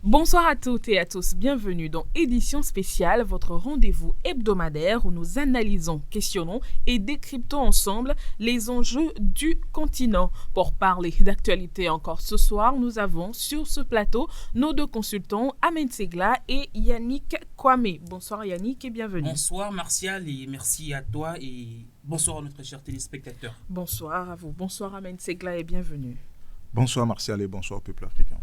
Bonsoir à toutes et à tous, bienvenue dans Édition spéciale, votre rendez-vous hebdomadaire où nous analysons, questionnons et décryptons ensemble les enjeux du continent. Pour parler d'actualité encore ce soir, nous avons sur ce plateau nos deux consultants, Amen Segla et Yannick Kwame. Bonsoir Yannick et bienvenue. Bonsoir Martial et merci à toi et bonsoir à notre cher téléspectateur. Bonsoir à vous, bonsoir Amen Segla et bienvenue. Bonsoir Martial et bonsoir au peuple africain.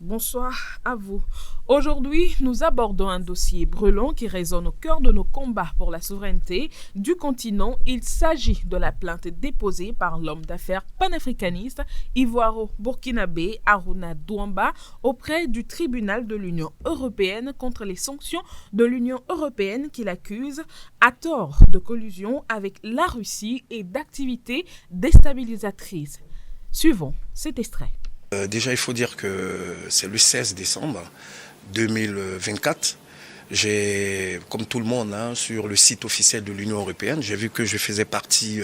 Bonsoir à vous. Aujourd'hui, nous abordons un dossier brûlant qui résonne au cœur de nos combats pour la souveraineté du continent. Il s'agit de la plainte déposée par l'homme d'affaires panafricaniste ivoiro-burkinabé Aruna Douamba auprès du tribunal de l'Union européenne contre les sanctions de l'Union européenne qu'il accuse à tort de collusion avec la Russie et d'activités déstabilisatrices. Suivons cet extrait. Déjà, il faut dire que c'est le 16 décembre 2024. J'ai, comme tout le monde, sur le site officiel de l'Union européenne, j'ai vu que je faisais partie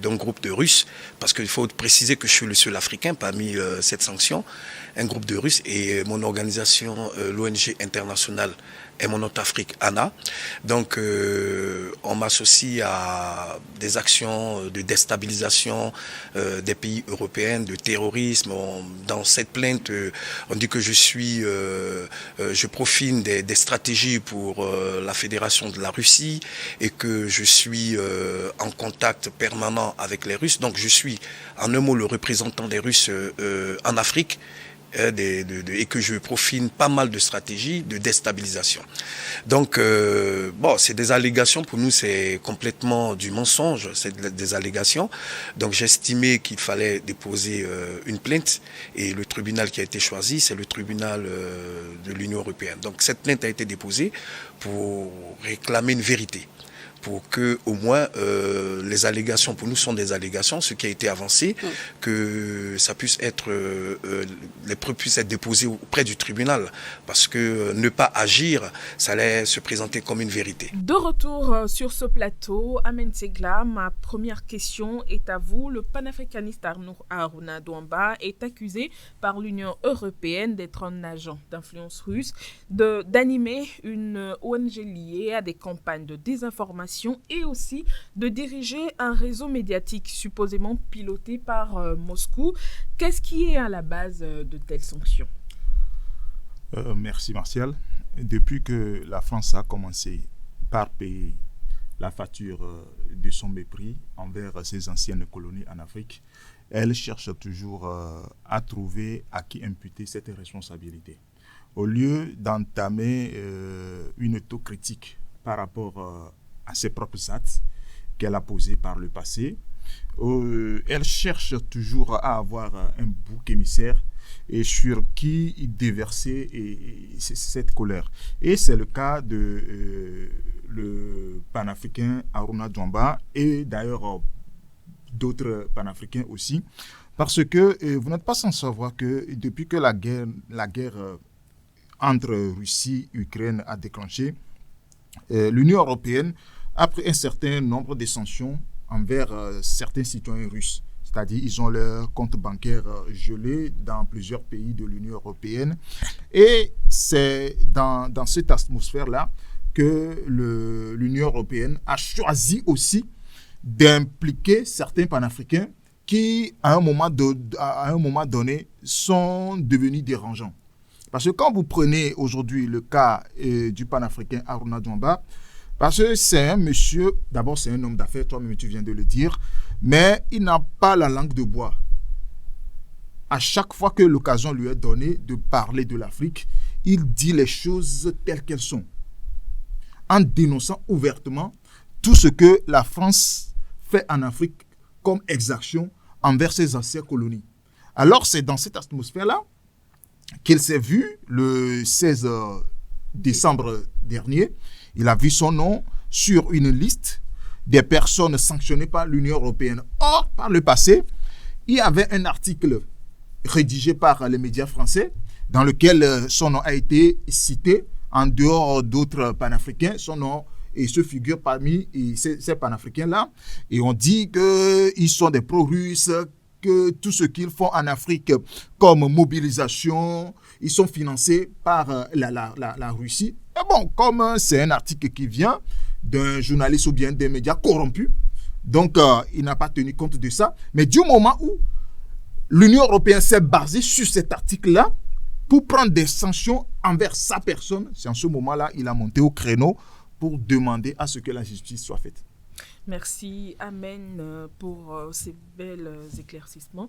d'un groupe de Russes, parce qu'il faut préciser que je suis le seul Africain parmi cette sanction, un groupe de Russes et mon organisation, l'ONG internationale Monot Afrique, ANA. Donc, on m'associe à des actions de déstabilisation des pays européens, de terrorisme. Dans cette plainte, on dit que je profine des stratégies pour la Fédération de la Russie et que je suis en contact permanent avec les Russes. Donc, je suis, en un mot, le représentant des Russes en Afrique. Et que je profine pas mal de stratégies de déstabilisation. Donc, c'est des allégations. Pour nous, c'est complètement du mensonge. C'est des allégations. Donc, j'estimais qu'il fallait déposer une plainte. Et le tribunal qui a été choisi, c'est le tribunal de l'Union européenne. Donc, cette plainte a été déposée pour réclamer une vérité. Pour que, au moins, les allégations, pour nous, sont des allégations, ce qui a été avancé, que ça puisse être, les preuves puissent être déposées auprès du tribunal, parce que ne pas agir, ça allait se présenter comme une vérité. De retour sur ce plateau, Amen Segla, ma première question est à vous. Le panafricaniste Aruna Douamba est accusé par l'Union européenne d'être un agent d'influence russe, d'animer une ONG liée à des campagnes de désinformation et aussi de diriger un réseau médiatique supposément piloté par Moscou. Qu'est-ce qui est à la base de telles sanctions ? Merci Martial. Depuis que la France a commencé par payer la facture de son mépris envers ses anciennes colonies en Afrique, elle cherche toujours à trouver à qui imputer cette responsabilité. Au lieu d'entamer une autocritique par rapport à ses propres actes qu'elle a posés par le passé, elle cherche toujours à avoir un bouc émissaire et sur qui déverser cette colère. Et c'est le cas de le panafricain Aruna Douamba et d'ailleurs d'autres panafricains aussi, parce que vous n'êtes pas sans savoir que depuis que la guerre entre Russie et Ukraine a déclenché, l'Union européenne a pris un certain nombre de sanctions envers certains citoyens russes. C'est-à-dire ils ont leur compte bancaire gelé dans plusieurs pays de l'Union européenne. Et c'est dans cette atmosphère-là que l'Union européenne a choisi aussi d'impliquer certains panafricains qui, à un moment donné, sont devenus dérangeants. Parce que quand vous prenez aujourd'hui le cas du panafricain Aruna Douamba, parce que c'est un monsieur, d'abord c'est un homme d'affaires, toi-même tu viens de le dire, mais il n'a pas la langue de bois. À chaque fois que l'occasion lui est donnée de parler de l'Afrique, il dit les choses telles qu'elles sont, en dénonçant ouvertement tout ce que la France fait en Afrique comme exaction envers ses anciennes colonies. Alors c'est dans cette atmosphère-là qu'il s'est vu le 16 décembre dernier. Il a vu son nom sur une liste des personnes sanctionnées par l'Union européenne. Or, par le passé, il y avait un article rédigé par les médias français dans lequel son nom a été cité en dehors d'autres panafricains. Son nom se figure parmi ces panafricains-là. Et on dit qu'ils sont des pro-russes, que tout ce qu'ils font en Afrique comme mobilisation, ils sont financés par la Russie. Et bon, comme c'est un article qui vient d'un journaliste ou bien des médias corrompus, donc il n'a pas tenu compte de ça. Mais du moment où l'Union européenne s'est basée sur cet article-là pour prendre des sanctions envers sa personne, c'est en ce moment-là qu'il a monté au créneau pour demander à ce que la justice soit faite. Merci, Amen, pour ces belles éclaircissements.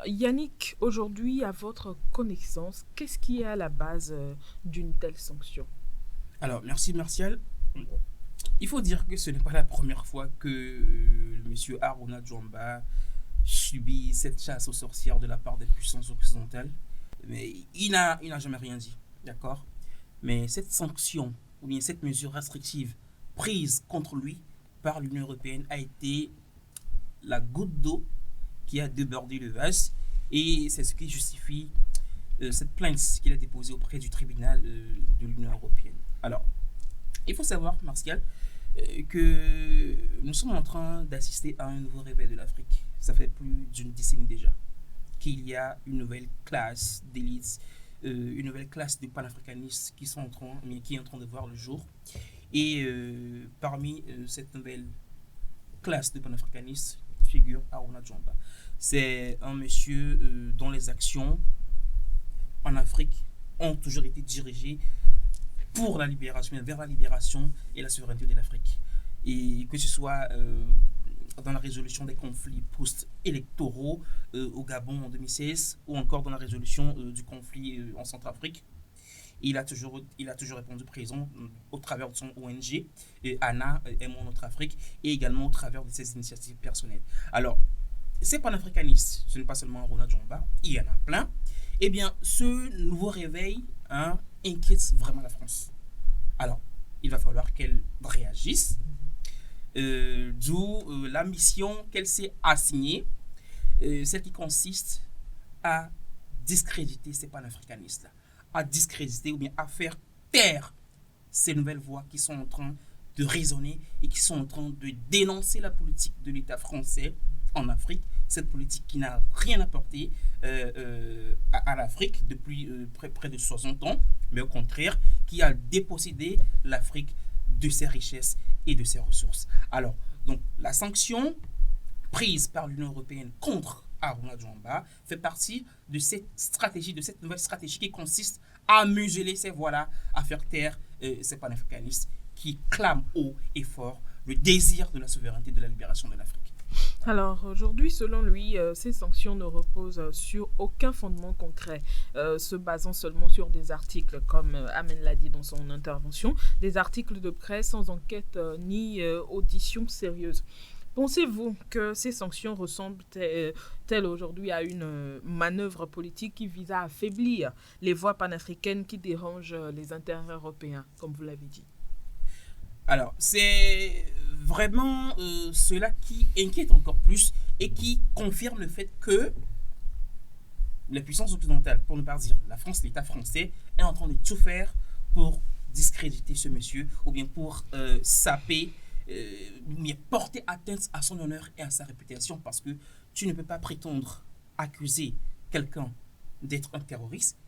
Yannick, aujourd'hui, à votre connaissance, qu'est-ce qui est à la base d'une telle sanction? Alors, merci Martial. Il faut dire que ce n'est pas la première fois que le monsieur Haruna Djwamba subit cette chasse aux sorcières de la part des puissances occidentales. Mais il n'a jamais rien dit, d'accord? Mais cette sanction, ou bien cette mesure restrictive prise contre lui par l'Union européenne a été la goutte d'eau qui a débordé le vase, et c'est ce qui justifie cette plainte qu'il a déposée auprès du tribunal de l'Union européenne. Alors, il faut savoir, Martial, que nous sommes en train d'assister à un nouveau réveil de l'Afrique. Ça fait plus d'une décennie déjà qu'il y a une nouvelle classe d'élite, une nouvelle classe de panafricanistes qui est en train de voir le jour. Et parmi cette nouvelle classe de panafricanistes figure Haruna Djwamba. C'est un monsieur dont les actions en Afrique ont toujours été dirigées pour la libération, vers la libération et la souveraineté de l'Afrique. Et que ce soit dans la résolution des conflits post-électoraux au Gabon en 2016, ou encore dans la résolution du conflit en Centrafrique. Il a toujours répondu présent au travers de son ONG, ANA, Aimons notre Afrique, et également au travers de ses initiatives personnelles. Alors, ces panafricanistes, ce n'est pas seulement Haruna Djwamba, il y en a plein. Eh bien, ce nouveau réveil inquiète vraiment la France. Alors, il va falloir qu'elle réagisse, d'où la mission qu'elle s'est assignée, celle qui consiste à discréditer ces panafricanistes-là, à discréditer ou bien à faire taire ces nouvelles voix qui sont en train de résonner et qui sont en train de dénoncer la politique de l'État français en Afrique, cette politique qui n'a rien apporté à l'Afrique depuis près de 60 ans, mais au contraire, qui a dépossédé l'Afrique de ses richesses et de ses ressources. Alors, donc, la sanction prise par l'Union européenne contre Haruna Djwamba fait partie de cette stratégie, de cette nouvelle stratégie qui consiste à museler ces voix-là, à faire taire ces panafricanistes qui clament haut et fort le désir de la souveraineté et de la libération de l'Afrique. Alors aujourd'hui, selon lui, ces sanctions ne reposent sur aucun fondement concret, se basant seulement sur des articles, comme Amen l'a dit dans son intervention, des articles de presse sans enquête ni audition sérieuse. Pensez-vous que ces sanctions ressemblent telles aujourd'hui à une manœuvre politique qui vise à affaiblir les voix panafricaines qui dérangent les intérêts européens, comme vous l'avez dit? Alors, c'est vraiment cela qui inquiète encore plus et qui confirme le fait que les puissances occidentales, pour ne pas dire la France, l'État français, est en train de tout faire pour discréditer ce monsieur ou bien pour saper, porter atteinte à son honneur et à sa réputation, parce que tu ne peux pas prétendre accuser quelqu'un d'être un terroriste,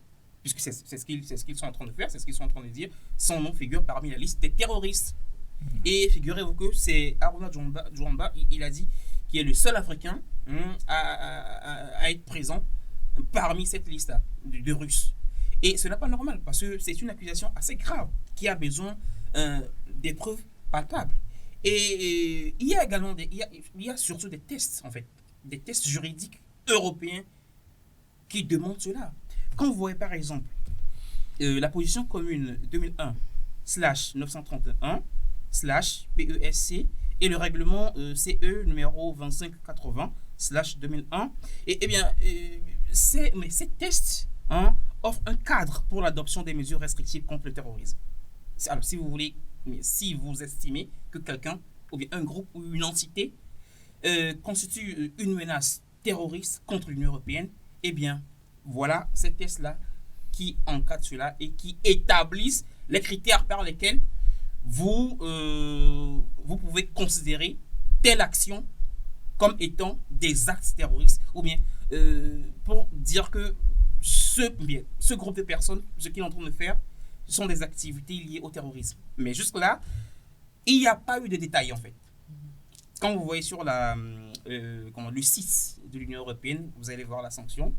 puisque c'est ce qu'ils sont en train de faire, c'est ce qu'ils sont en train de dire. Son nom figure parmi la liste des terroristes. Et figurez-vous que c'est Haruna Djwamba, il a dit qu'il est le seul Africain à être présent parmi cette liste de Russes. Et ce n'est pas normal, parce que c'est une accusation assez grave qui a besoin des preuves palpables. Et il y a également il y a surtout des tests, en fait, des tests juridiques européens qui demandent cela. Quand vous voyez par exemple la position commune 2001/931/PESC et le règlement CE numéro 2580/2001, et bien ces tests offrent un cadre pour l'adoption des mesures restrictives contre le terrorisme. Alors si vous estimez que quelqu'un ou bien un groupe ou une entité constitue une menace terroriste contre l'Union européenne, eh bien voilà ces tests-là qui encadrent cela et qui établissent les critères par lesquels vous pouvez considérer telle action comme étant des actes terroristes, ou bien pour dire que ce groupe de personnes, ce qu'ils sont en train de faire, sont des activités liées au terrorisme. Mais jusque-là, il n'y a pas eu de détails en fait. Quand vous voyez sur le site de l'Union européenne, vous allez voir la sanction,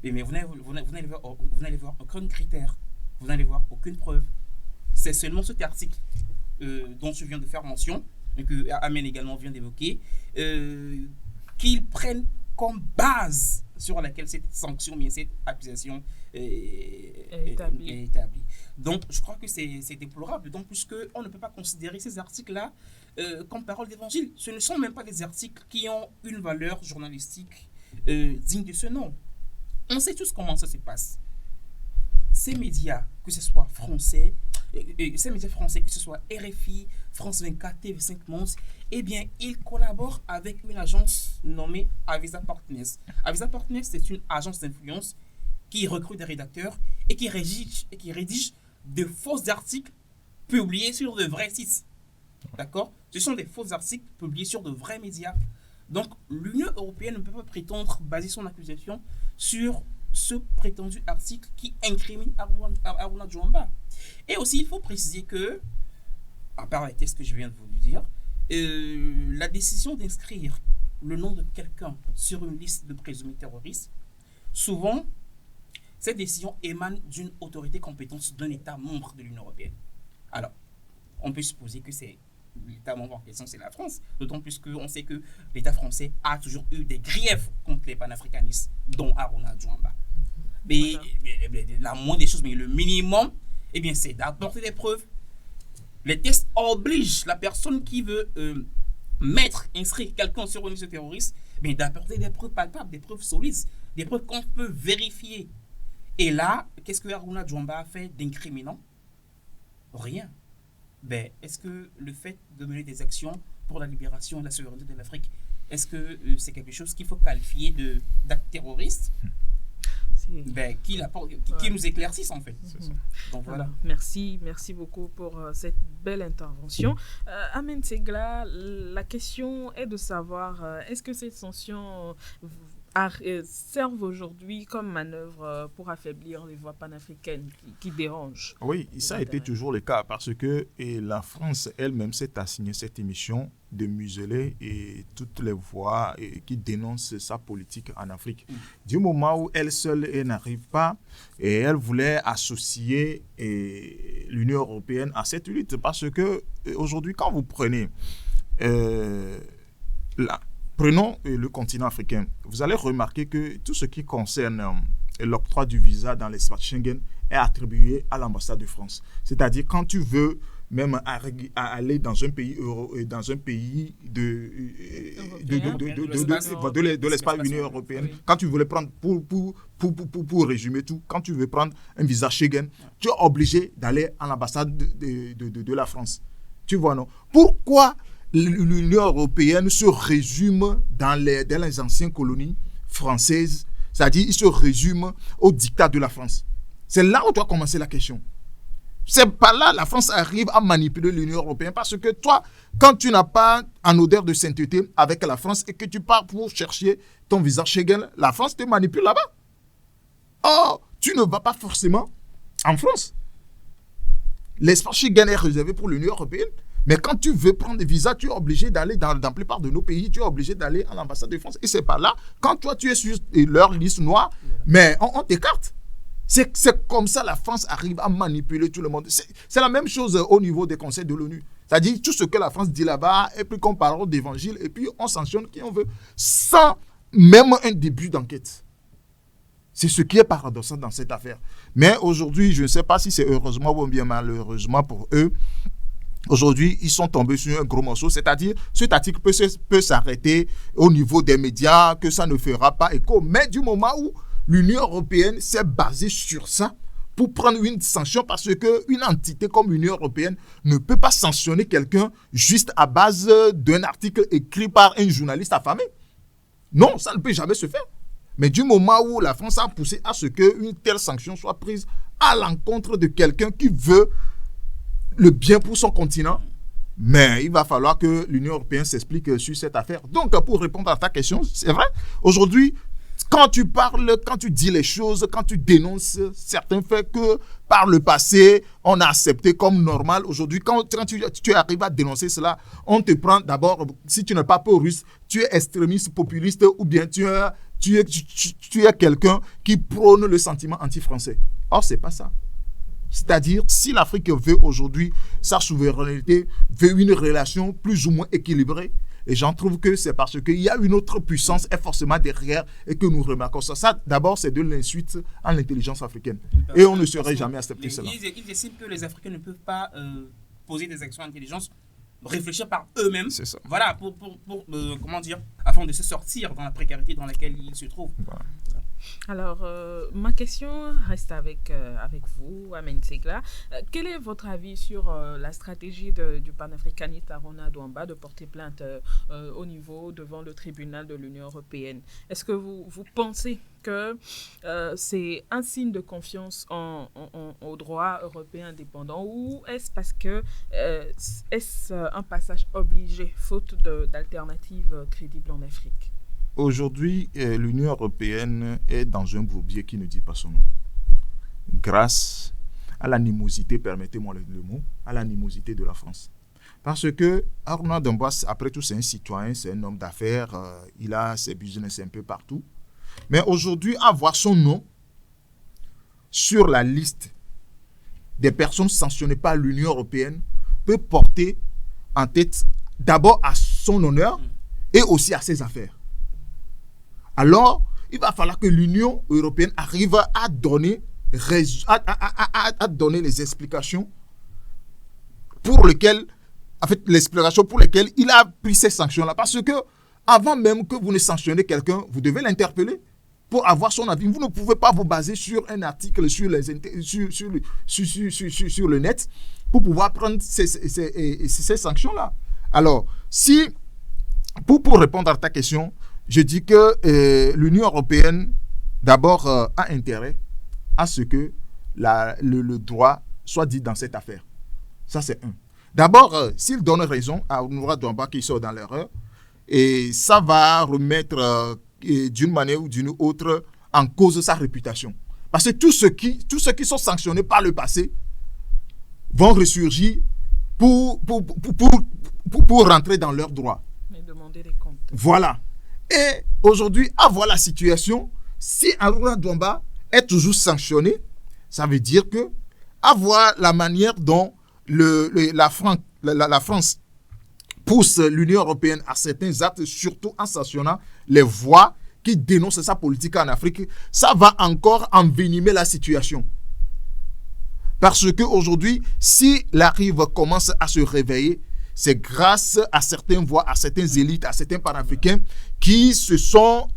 mais vous n'allez voir aucun critère, vous n'allez voir aucune preuve. C'est seulement cet article dont je viens de faire mention, que Amen également vient d'évoquer, qu'ils prennent comme base sur laquelle cette sanction, bien cette accusation est établie. Donc, je crois que c'est déplorable, donc, puisqu'on ne peut pas considérer ces articles-là comme parole d'évangile. Ce ne sont même pas des articles qui ont une valeur journalistique digne de ce nom. On sait tous comment ça se passe. Ces médias, que ce soit français, que ce soit RFI, France 24, TV5 Monde, eh bien, ils collaborent avec une agence nommée Avisa Partners. Avisa Partners, c'est une agence d'influence qui recrute des rédacteurs et qui rédige de faux articles publiés sur de vrais sites. D'accord ? Ce sont des faux articles publiés sur de vrais médias. Donc, l'Union européenne ne peut pas prétendre baser son accusation sur ce prétendu article qui incrimine Haruna Djouamba. Et aussi, il faut préciser que, à part les tests que je viens de vous dire, la décision d'inscrire le nom de quelqu'un sur une liste de présumés terroristes, souvent, cette décision émane d'une autorité compétente d'un État membre de l'Union européenne. Alors, on peut supposer que c'est l'État membre en question, c'est la France, d'autant plus qu'on sait que l'État français a toujours eu des griefs contre les panafricanistes, dont Haruna Djouamba. Mais la moindre des choses, mais le minimum, eh bien, c'est d'apporter des preuves. Les tests obligent la personne qui veut inscrire quelqu'un sur une liste terroriste, mais d'apporter des preuves palpables, des preuves solides, des preuves qu'on peut vérifier. Et là, qu'est-ce que Haruna Djouamba a fait d'incriminant ? Rien. Ben, est-ce que le fait de mener des actions pour la libération et la souveraineté de l'Afrique, est-ce que c'est quelque chose qu'il faut qualifier d'acte terroriste ? Ben, qui nous éclaircissent en fait. Donc voilà. Merci beaucoup pour cette belle intervention. Amen Segla, la question est de savoir est-ce que ces sanctions servent aujourd'hui comme manœuvre pour affaiblir les voix panafricaines qui dérangent? Oui, ça a été toujours le cas parce que la France elle-même s'est assignée cette émission de museler et toutes les voix qui dénoncent sa politique en Afrique. Du moment où elle seule n'arrive pas, et elle voulait associer l'Union européenne à cette lutte parce que aujourd'hui, quand vous prenez prenons le continent africain, vous allez remarquer que tout ce qui concerne l'octroi du visa dans l'espace Schengen est attribué à l'ambassade de France. C'est-à-dire quand tu veux même aller dans un pays de l'espace Union européenne, quand tu voulais prendre, pour résumer tout, quand tu veux prendre un visa Schengen, tu es obligé d'aller à l'ambassade de la France. Tu vois, non? Pourquoi l'Union européenne se résume dans les anciennes colonies françaises, c'est-à-dire il se résume au diktat de la France? C'est là où doit commencer la question. C'est par là la France arrive à manipuler l'Union européenne parce que toi, quand tu n'as pas en odeur de sainteté avec la France et que tu pars pour chercher ton visa Schengen, la France te manipule là-bas. Or, tu ne vas pas forcément en France. L'espace Schengen est réservé pour l'Union européenne. Mais quand tu veux prendre des visas, tu es obligé d'aller dans la plupart de nos pays, tu es obligé d'aller à l'ambassade de France. Et c'est par là, quand toi tu es sur leur liste noire, mais on t'écarte. C'est comme ça la France arrive à manipuler tout le monde. C'est la même chose au niveau des conseils de l'ONU. C'est-à-dire tout ce que la France dit là-bas, et puis qu'on parle d'évangile, et puis on sanctionne qui on veut, sans même un début d'enquête. C'est ce qui est paradoxal dans cette affaire. Mais aujourd'hui, je ne sais pas si c'est heureusement ou bien malheureusement pour eux, aujourd'hui, ils sont tombés sur un gros morceau, c'est-à-dire cet article peut s'arrêter au niveau des médias, que ça ne fera pas écho. Mais du moment où l'Union européenne s'est basée sur ça pour prendre une sanction, parce qu'une entité comme l'Union européenne ne peut pas sanctionner quelqu'un juste à base d'un article écrit par un journaliste affamé. Non, ça ne peut jamais se faire. Mais du moment où la France a poussé à ce qu'une telle sanction soit prise à l'encontre de quelqu'un qui veut le bien pour son continent, Mais il va falloir que l'Union européenne s'explique sur cette affaire. Donc, pour répondre à ta question, c'est vrai, aujourd'hui, quand tu parles, quand tu dis les choses, quand tu dénonces certains faits que par le passé, on a accepté comme normal, aujourd'hui, quand tu arrives à dénoncer cela, on te prend d'abord, si tu n'es pas pro-russe, tu es extrémiste, populiste, ou bien tu es quelqu'un qui prône le sentiment anti-français. Or, ce n'est pas ça. C'est-à-dire, si l'Afrique veut aujourd'hui sa souveraineté, veut une relation plus ou moins équilibrée, les gens trouvent que c'est parce qu'il y a une autre puissance est forcément derrière et que nous remarquons ça. Ça, d'abord, c'est de l'insulte à l'intelligence africaine. Et on ne saurait jamais accepter cela. Ils estiment que les Africains ne peuvent pas poser des actions d'intelligence, réfléchir par eux-mêmes. C'est ça. Voilà, pour comment dire, afin de se sortir dans la précarité dans laquelle ils se trouvent. Voilà. Alors, ma question reste avec vous, Amen Segla. Quel est votre avis sur la stratégie du panafricaniste Arona Douamba de porter plainte au niveau devant le tribunal de l'Union européenne? Est-ce que vous pensez que c'est un signe de confiance au droit européen indépendant ou est-ce parce que est-ce un passage obligé faute d'alternatives crédibles en Afrique? Aujourd'hui, l'Union européenne est dans un bourbier qui ne dit pas son nom. Grâce à l'animosité, permettez-moi le mot, à l'animosité de la France. Parce que Arona Douamba, après tout, c'est un citoyen, c'est un homme d'affaires, il a ses business un peu partout. Mais aujourd'hui, avoir son nom sur la liste des personnes sanctionnées par l'Union européenne peut porter en tête d'abord à son honneur et aussi à ses affaires. Alors, il va falloir que l'Union européenne arrive à donner les explications pour lesquelles, il a pris ces sanctions-là. Parce que, avant même que vous ne sanctionnez quelqu'un, vous devez l'interpeller pour avoir son avis. Vous ne pouvez pas vous baser sur un article sur le net pour pouvoir prendre ces sanctions-là. Alors, pour répondre à ta question, je dis que l'Union européenne, d'abord, a intérêt à ce que le droit soit dit dans cette affaire. Ça, c'est un. D'abord, s'il donne raison à Arona Douamba qui sort dans l'erreur, et ça va remettre d'une manière ou d'une autre en cause sa réputation. Parce que tous ceux qui sont sanctionnés par le passé vont ressurgir pour rentrer dans leurs droits. Mais demander des comptes. Voilà. Et aujourd'hui, à voir la situation, si Arona Douamba est toujours sanctionné, ça veut dire que, à voir la manière dont la France pousse l'Union européenne à certains actes, surtout en sanctionnant les voix qui dénoncent sa politique en Afrique, ça va encore envenimer la situation. Parce qu'aujourd'hui, si la rive commence à se réveiller, c'est grâce à certaines voix, à certaines élites, à certains panafricains qui se sont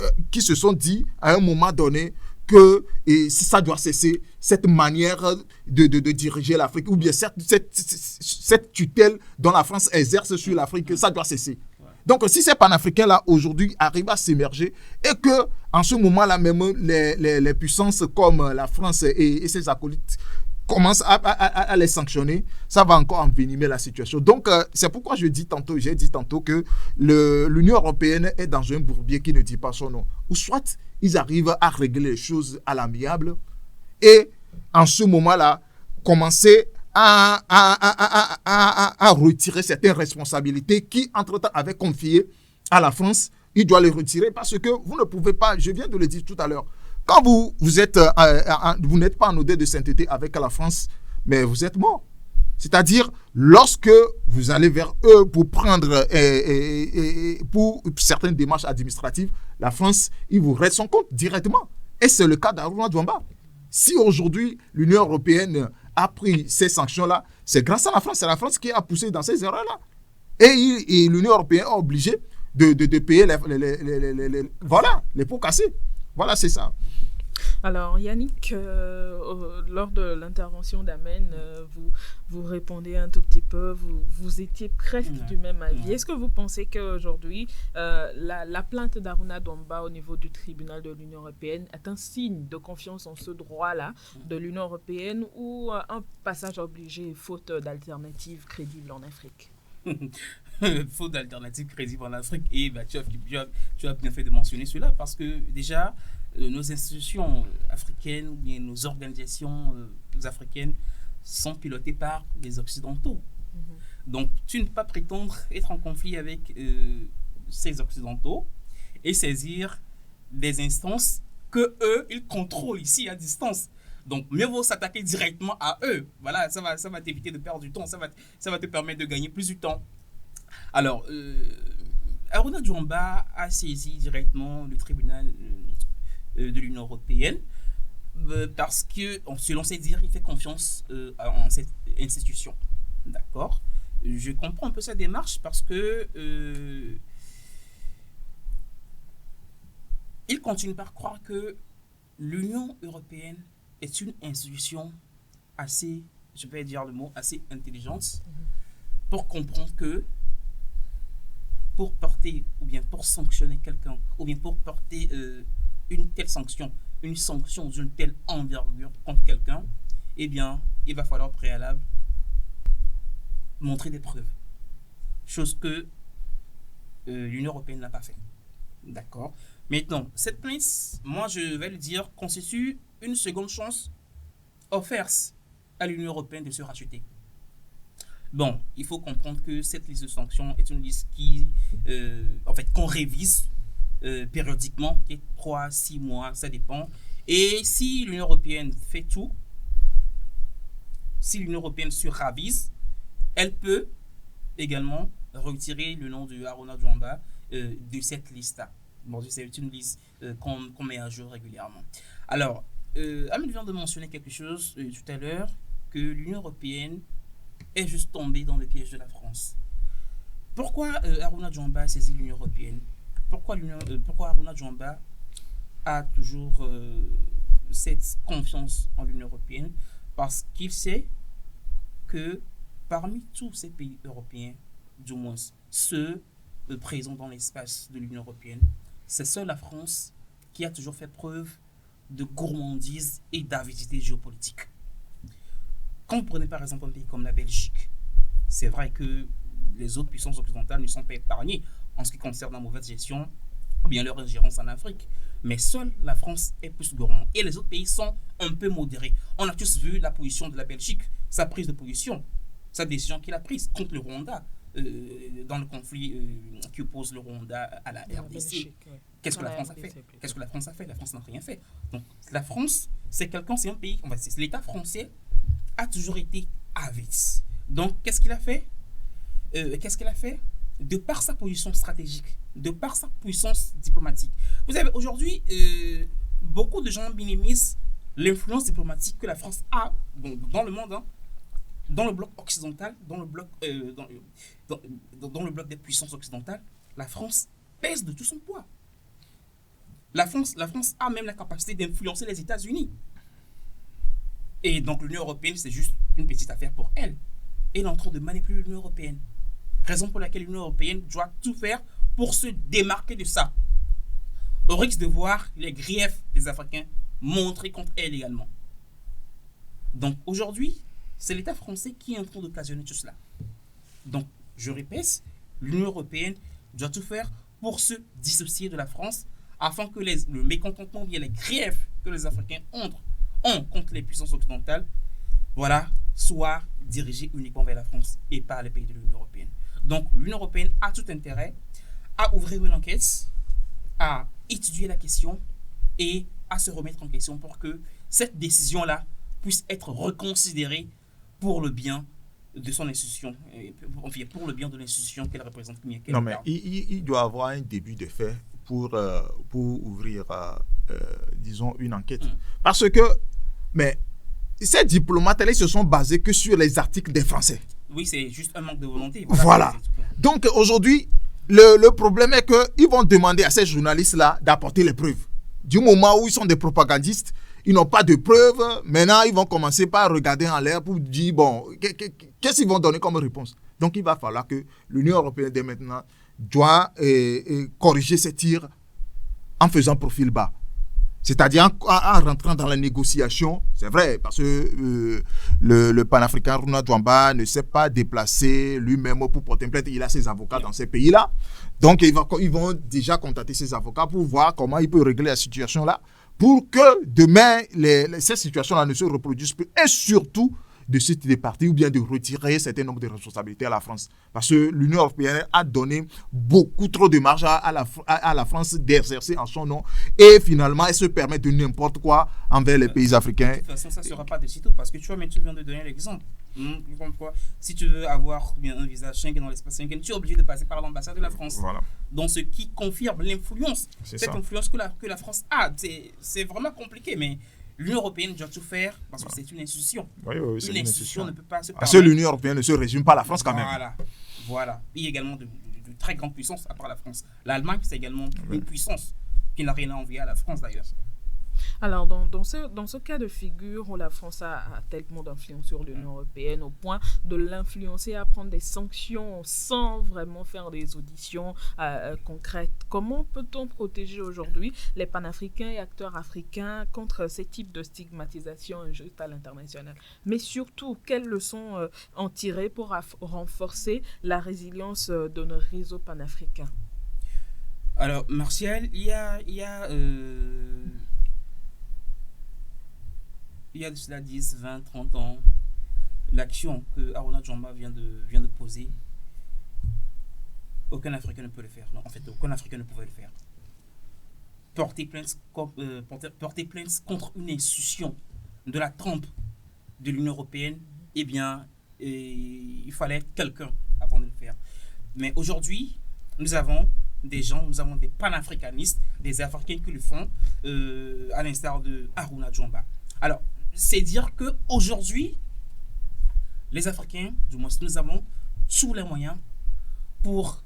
dit à un moment donné que ça doit cesser, cette manière de diriger l'Afrique, ou bien cette tutelle dont la France exerce sur l'Afrique, ça doit cesser. Donc, si ces panafricains-là, aujourd'hui, arrivent à s'émerger et que, en ce moment-là, même les puissances comme la France et ses acolytes commence à les sanctionner, ça va encore envenimer la situation. Donc, c'est pourquoi j'ai dit tantôt que l'Union européenne est dans un bourbier qui ne dit pas son nom. Ou soit, ils arrivent à régler les choses à l'amiable et, en ce moment-là, commencer à retirer certaines responsabilités qui, entre-temps, avaient confié à la France. Il doit les retirer parce que vous ne pouvez pas, je viens de le dire tout à l'heure, quand vous n'êtes pas en odeur de sainteté avec la France, mais vous êtes mort. C'est-à-dire, lorsque vous allez vers eux pour prendre pour certaines démarches administratives, la France, il vous reste son compte directement. Et c'est le cas d'Arona Douamba. Si aujourd'hui, l'Union européenne a pris ces sanctions-là, c'est grâce à la France. C'est la France qui a poussé dans ces erreurs-là. Et l'Union européenne est obligée de payer les pots cassés. Voilà, c'est ça. Alors, Yannick, lors de l'intervention d'Amen, vous répondez un tout petit peu, vous étiez presque du même avis. Est-ce que vous pensez qu'aujourd'hui, la plainte d'Arona Douamba au niveau du tribunal de l'Union européenne est un signe de confiance en ce droit-là de l'Union européenne ou un passage obligé faute d'alternatives crédibles en Afrique? faute d'alternatives crédibles en Afrique. Et bah, tu as bien fait de mentionner cela parce que déjà, nos institutions africaines ou bien nos organisations africaines sont pilotées par les Occidentaux. Donc, tu ne peux pas prétendre être en conflit avec ces Occidentaux et saisir des instances que eux, ils contrôlent ici à distance. Donc, mieux vaut s'attaquer directement à eux. Voilà, ça va t'éviter de perdre du temps, ça va te permettre de gagner plus du temps. Alors, Aruna Djouamba a saisi directement le tribunal de l'Union européenne parce que, selon ses dires, il fait confiance en cette institution. D'accord. Je comprends un peu sa démarche parce que il continue par croire que l'Union européenne est une institution assez, je vais dire le mot, assez intelligente pour comprendre que pour porter ou bien pour sanctionner quelqu'un ou bien pour porter une telle sanction, une sanction d'une telle envergure contre quelqu'un, eh bien, il va falloir au préalable montrer des preuves. Chose que l'Union européenne n'a pas fait. D'accord. Maintenant, cette plainte, moi je vais le dire, constitue une seconde chance offerte à l'Union européenne de se racheter. Bon, il faut comprendre que cette liste de sanctions est une liste qui, qu'on révise périodiquement, qui est 3-6 mois, ça dépend. Et si l'Union européenne fait tout, si l'Union européenne se ravise, elle peut également retirer le nom de Aruna Djouamba de cette liste-là. Bon, c'est une liste qu'on met à jour régulièrement. Alors, Amine vient de mentionner quelque chose tout à l'heure, que l'Union européenne est juste tombée dans le piège de la France. Pourquoi Aruna Djouamba a saisi l'Union européenne? Pourquoi Aruna Djouamba a toujours cette confiance en l'Union européenne? Parce qu'il sait que parmi tous ces pays européens, du moins ceux présents dans l'espace de l'Union européenne, c'est seule la France qui a toujours fait preuve de gourmandise et d'avidité géopolitique. Quand vous prenez par exemple un pays comme la Belgique, c'est vrai que les autres puissances occidentales ne sont pas épargnées en ce qui concerne la mauvaise gestion ou bien leur ingérence en Afrique. Mais seule la France est plus gourmande et les autres pays sont un peu modérés. On a tous vu la position de la Belgique, sa prise de position, sa décision qu'il a prise contre le Rwanda dans le conflit qui oppose le Rwanda à la RDC. Qu'est-ce que la France a fait? Qu'est-ce que la France a fait? La France n'a rien fait. Donc la France, c'est un pays, l'État français a toujours été avide. Donc qu'est-ce qu'il a fait? De par sa position stratégique, de par sa puissance diplomatique. Vous savez, aujourd'hui, beaucoup de gens minimisent l'influence diplomatique que la France a dans le monde, dans le bloc occidental, dans le bloc des puissances occidentales. La France pèse de tout son poids. La France a même la capacité d'influencer les États-Unis. Et donc l'Union européenne, c'est juste une petite affaire pour elle. Elle est en train de manipuler l'Union européenne. Raison pour laquelle l'Union européenne doit tout faire pour se démarquer de ça. Au risque de voir les griefs des Africains montrés contre elle également. Donc aujourd'hui, c'est l'État français qui est en train d'occasionner tout cela. Donc, je répète, l'Union européenne doit tout faire pour se dissocier de la France afin que le mécontentement, bien les griefs que les Africains ont contre les puissances occidentales, soit dirigé uniquement vers la France et pas les pays de l'Union européenne. Donc, l'Union européenne a tout intérêt à ouvrir une enquête, à étudier la question et à se remettre en question pour que cette décision-là puisse être reconsidérée pour le bien de son institution, pour le bien de l'institution qu'elle représente. Non, mais il doit avoir un début de fait pour ouvrir, disons, une enquête. Parce que, mais ces diplomates, ils se sont basés que sur les articles des Français. Oui, c'est juste un manque de volonté. Voilà. Donc, aujourd'hui, le problème est qu'ils vont demander à ces journalistes-là d'apporter les preuves. Du moment où ils sont des propagandistes, ils n'ont pas de preuves. Maintenant, ils vont commencer par regarder en l'air pour dire, bon, qu'est-ce qu'ils vont donner comme réponse? Donc, il va falloir que l'Union européenne, dès maintenant, doit corriger ses tirs en faisant profil bas. C'est-à-dire en rentrant dans la négociation C'est vrai, parce que le panafricain Aruna Djwamba ne s'est pas déplacé lui-même pour porter plainte. Il a ses avocats dans ces pays-là. Donc, ils vont déjà contacter ses avocats pour voir comment ils peuvent régler la situation-là pour que demain, ces situations-là ne se reproduisent plus. Et surtout, de se départir ou bien de retirer un certain nombre de responsabilités à la France. Parce que l'Union européenne a donné beaucoup trop de marge à la France d'exercer en son nom. Et finalement, elle se permet de n'importe quoi envers les pays africains. De toute façon, ça ne sera pas de sitôt. Parce que tu vois, mais tu viens de donner l'exemple. Si tu veux avoir un visa Schengen dans l'espace Schengen, tu es obligé de passer par l'ambassade de la France. Voilà. Donc, ce qui confirme l'influence. Influence que la France a. C'est vraiment compliqué, mais l'Union européenne doit tout faire parce que c'est une institution. Oui, une institution ne peut pas se permettre. Parce que l'Union européenne ne se résume pas à la France quand même. Voilà. Il y a également de très grandes puissances à part la France. L'Allemagne, c'est également une puissance qui n'a rien à envier à la France d'ailleurs. Alors, dans ce cas de figure où la France a tellement d'influence sur l'Union européenne au point de l'influencer à prendre des sanctions sans vraiment faire des auditions concrètes, comment peut-on protéger aujourd'hui les panafricains et acteurs africains contre ces types de stigmatisation injuste à l'international? Mais surtout, quelles leçons en tirer pour renforcer la résilience de nos réseaux panafricains? Alors, Martial, il y a de cela 10, 20, 30 ans, l'action que Aruna Djwamba vient de poser, aucun Africain ne peut le faire. Non, en fait, aucun Africain ne pouvait le faire. Porter plainte contre une institution de la trempe de l'Union européenne, eh bien, il fallait être quelqu'un avant de le faire. Mais aujourd'hui, nous avons des panafricanistes, des Africains qui le font, à l'instar de Aruna Djwamba. Alors, c'est dire qu'aujourd'hui, les Africains, du moins, nous avons tous les moyens pour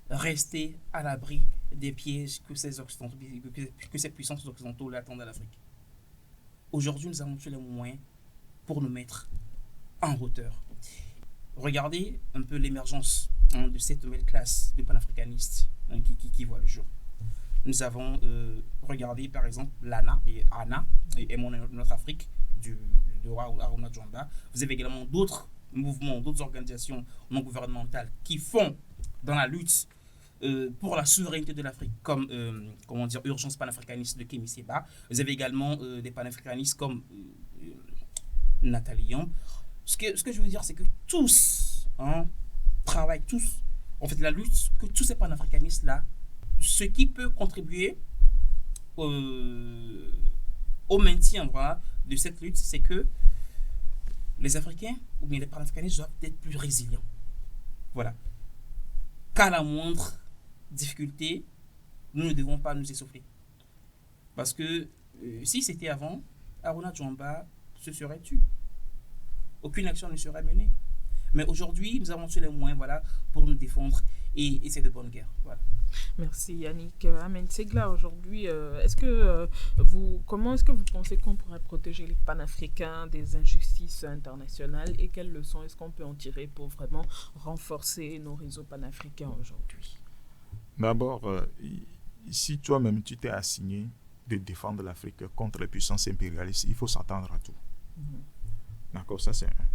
rester à l'abri des pièges que ces puissances occidentaux attendent à l'Afrique. Aujourd'hui, nous avons tous les moyens pour nous mettre en hauteur. Regardez un peu l'émergence de cette nouvelle classe de panafricanistes qui voit le jour. Nous avons regardé par exemple l'ANA et notre Afrique de Aruna Djwamba. Vous avez également d'autres mouvements, d'autres organisations non gouvernementales qui font dans la lutte pour la souveraineté de l'Afrique, comme Urgence panafricaniste de Kémy Séba. Vous avez également des panafricanistes comme Nathalie Yamb. Ce que je veux dire, c'est que tous travaillent, en fait, la lutte, que tous ces panafricanistes-là, ce qui peut contribuer au maintien de cette lutte, c'est que les Africains, ou bien les panafricanistes, doivent être plus résilients. Voilà. Qu'à la moindre difficulté, nous ne devons pas nous essouffler. Parce que si c'était avant, Aruna Djwamba se serait tué. Aucune action ne serait menée. Mais aujourd'hui, nous avons tous les moyens pour nous défendre et c'est de bonne guerre. Voilà. Merci Yannick. Amen Segla, aujourd'hui, comment est-ce que vous pensez qu'on pourrait protéger les panafricains des injustices internationales et quelles leçons est-ce qu'on peut en tirer pour vraiment renforcer nos réseaux panafricains aujourd'hui? D'abord, si toi-même tu t'es assigné de défendre l'Afrique contre les puissances impérialistes, il faut s'attendre à tout. D'accord, ça c'est un.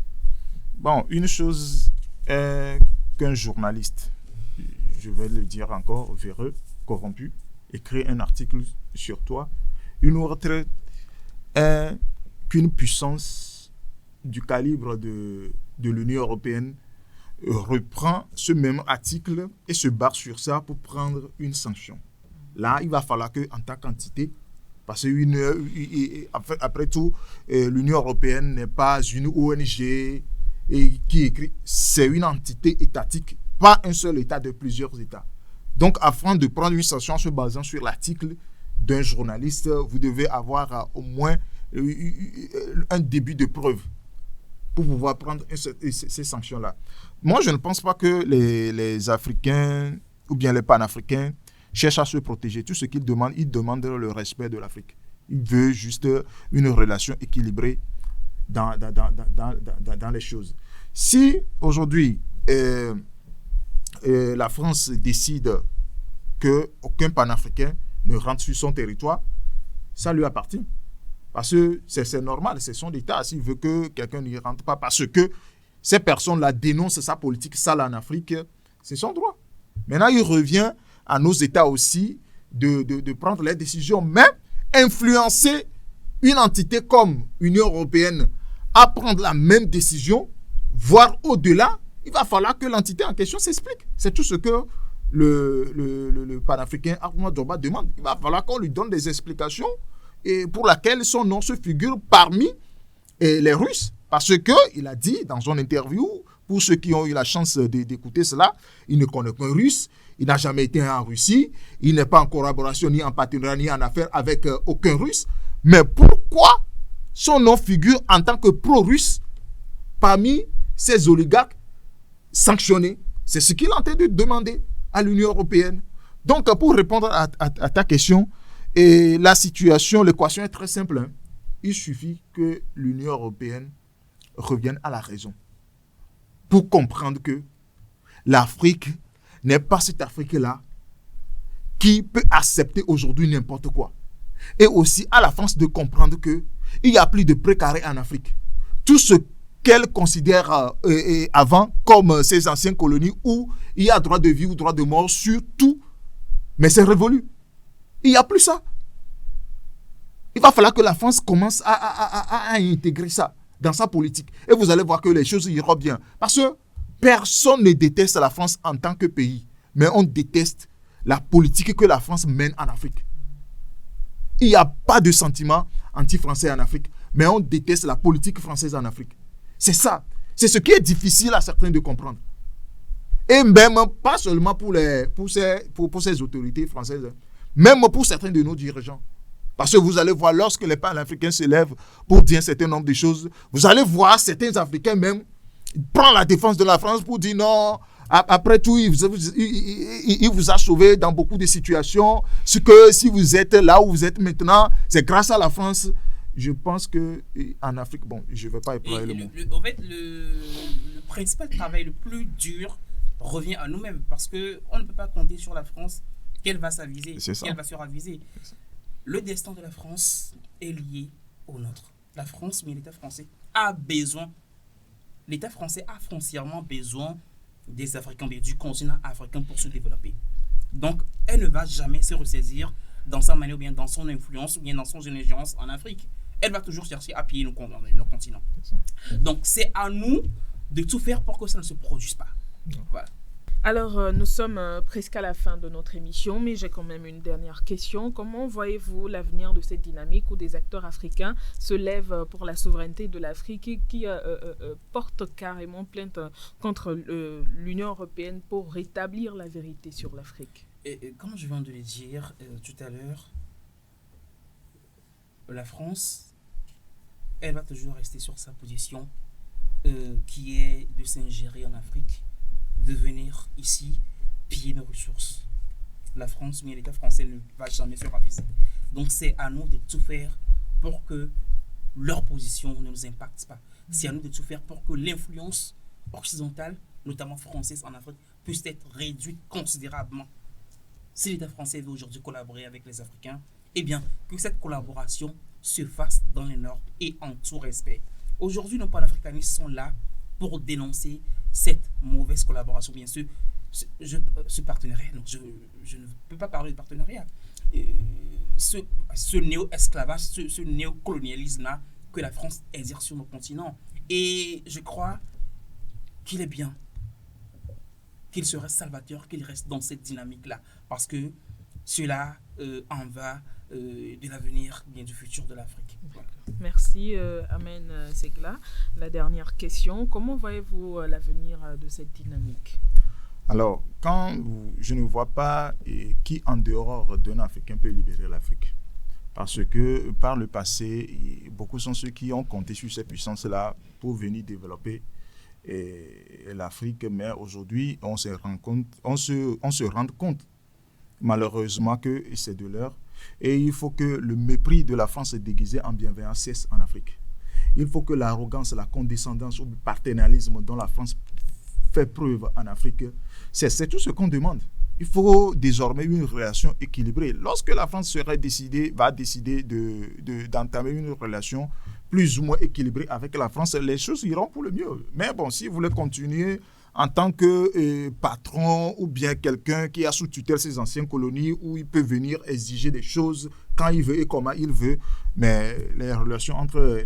Bon, une chose est qu'un journaliste, je vais le dire encore, véreux, corrompu, écrit un article sur toi. Une autre est qu'une puissance du calibre de l'Union européenne reprend ce même article et se base sur ça pour prendre une sanction. Là, il va falloir qu'en tant qu'entité, parce que après tout, l'Union européenne n'est pas une ONG qui écrit, c'est une entité étatique, pas un seul État, de plusieurs États. Donc, afin de prendre une sanction en se basant sur l'article d'un journaliste, vous devez avoir au moins un début de preuve pour pouvoir prendre ces sanctions-là. Moi, je ne pense pas que les Africains ou bien les Panafricains cherchent à se protéger. Tout ce qu'ils demandent, ils demandent le respect de l'Afrique. Ils veulent juste une relation équilibrée dans les choses. Si aujourd'hui la France décide qu'aucun panafricain ne rentre sur son territoire, ça lui appartient. Parce que c'est normal, c'est son État. S'il veut que quelqu'un n'y rentre pas, parce que ces personnes-là dénoncent sa politique sale en Afrique, c'est son droit. Maintenant, il revient à nos États aussi de prendre les décisions, mais influencer une entité comme l'Union européenne à prendre la même décision, voire au-delà, il va falloir que l'entité en question s'explique. C'est tout ce que le panafricain Aruna Djomba demande. Il va falloir qu'on lui donne des explications et pour laquelle son nom se figure parmi les Russes. Parce qu'il a dit dans son interview, pour ceux qui ont eu la chance d'écouter cela, il ne connaît qu'un Russe, il n'a jamais été en Russie, il n'est pas en collaboration, ni en partenariat, ni en affaires avec aucun Russe. Mais pourquoi son nom figure en tant que pro-russe parmi ces oligarques sanctionnés? C'est ce qu'il est en train de demander à l'Union européenne. Donc, pour répondre à ta question, et la situation, l'équation est très simple. Hein. Il suffit que l'Union européenne revienne à la raison pour comprendre que l'Afrique n'est pas cette Afrique-là qui peut accepter aujourd'hui n'importe quoi. Et aussi à la France de comprendre qu'il n'y a plus de précaré en Afrique. Tout ce qu'elle considère avant comme ses anciennes colonies où il y a droit de vie ou droit de mort sur tout, mais c'est révolu. Il n'y a plus ça. Il va falloir que la France commence à intégrer ça dans sa politique. Et vous allez voir que les choses iront bien. Parce que personne ne déteste la France en tant que pays, mais on déteste la politique que la France mène en Afrique. Il n'y a pas de sentiment anti-français en Afrique, mais on déteste la politique française en Afrique. C'est ça. C'est ce qui est difficile à certains de comprendre. Et même pas seulement pour ces autorités françaises, même pour certains de nos dirigeants. Parce que vous allez voir, lorsque les panafricains se lèvent pour dire un certain nombre de choses, vous allez voir certains Africains même prendre la défense de la France pour dire non, après tout, il vous a sauvé dans beaucoup de situations. Ce que si vous êtes là où vous êtes maintenant, c'est grâce à la France. Je pense qu'en Afrique, bon, je ne vais pas employer le mot. En fait, le principal travail le plus dur revient à nous-mêmes parce qu'on ne peut pas compter sur la France qu'elle va s'aviser, qu'elle va se raviser. Le destin de la France est lié au nôtre. La France, mais l'État français a besoin, l'État français a foncièrement besoin des Africains, du continent africain pour se développer. Donc, elle ne va jamais se ressaisir dans sa manière, ou bien dans son influence, ou bien dans son ingérence en Afrique. Elle va toujours chercher à piller nos continents. Donc, c'est à nous de tout faire pour que ça ne se produise pas. Voilà. Alors, nous sommes presque à la fin de notre émission, mais j'ai quand même une dernière question. Comment voyez-vous l'avenir de cette dynamique où des acteurs africains se lèvent pour la souveraineté de l'Afrique et qui portent carrément plainte contre l'Union européenne pour rétablir la vérité sur l'Afrique? Et comme je viens de le dire tout à l'heure, la France, elle va toujours rester sur sa position qui est de s'ingérer en Afrique, de venir ici piller nos ressources. La France, mais l'État français ne va jamais se raviser. Donc c'est à nous de tout faire pour que leur position ne nous impacte pas. C'est à nous de tout faire pour que l'influence occidentale, notamment française en Afrique, puisse être réduite considérablement. Si l'État français veut aujourd'hui collaborer avec les Africains, eh bien, que cette collaboration se fasse dans les normes et en tout respect. Aujourd'hui, nos panafricanistes sont là pour dénoncer cette mauvaise collaboration, bien sûr, ce partenariat. Non, je ne peux pas parler de partenariat. Ce néo-esclavage, ce néocolonialisme-là que la France exerce sur nos continents. Et je crois qu'il est bien qu'il serait salvateur, qu'il reste dans cette dynamique-là. Parce que cela en va de l'avenir, bien du futur de l'Afrique. Voilà. Merci, Amen Segla. La dernière question, comment voyez-vous l'avenir de cette dynamique? Alors, je ne vois pas qui en dehors d'un Africain peut libérer l'Afrique. Parce que par le passé, beaucoup sont ceux qui ont compté sur ces puissances-là pour venir développer l'Afrique. Mais aujourd'hui, on se rend compte malheureusement que c'est de l'heure. Et il faut que le mépris de la France déguisé en bienveillance cesse en Afrique. Il faut que l'arrogance, la condescendance ou le paternalisme dont la France fait preuve en Afrique cesse. C'est tout ce qu'on demande. Il faut désormais une relation équilibrée. Lorsque la France va décider d'entamer une relation plus ou moins équilibrée avec la France, les choses iront pour le mieux. Mais bon, si vous voulez continuer en tant que patron ou bien quelqu'un qui a sous tutelle ses anciennes colonies, où il peut venir exiger des choses quand il veut et comment il veut, mais les relations entre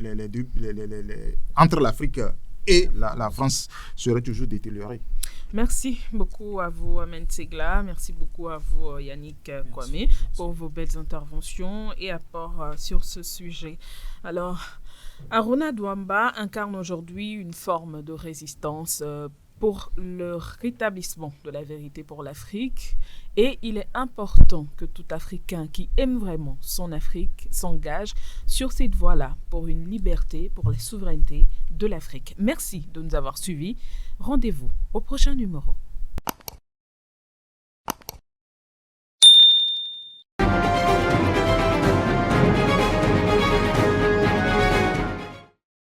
l'Afrique et la France seraient toujours détériorées. Merci beaucoup à vous, Amen Segla. Merci beaucoup à vous, Yannick Kwame, pour vos belles interventions et apports sur ce sujet. Alors, Arona Douamba incarne aujourd'hui une forme de résistance pour le rétablissement de la vérité pour l'Afrique. Et il est important que tout Africain qui aime vraiment son Afrique s'engage sur cette voie-là pour une liberté, pour la souveraineté de l'Afrique. Merci de nous avoir suivis. Rendez-vous au prochain numéro.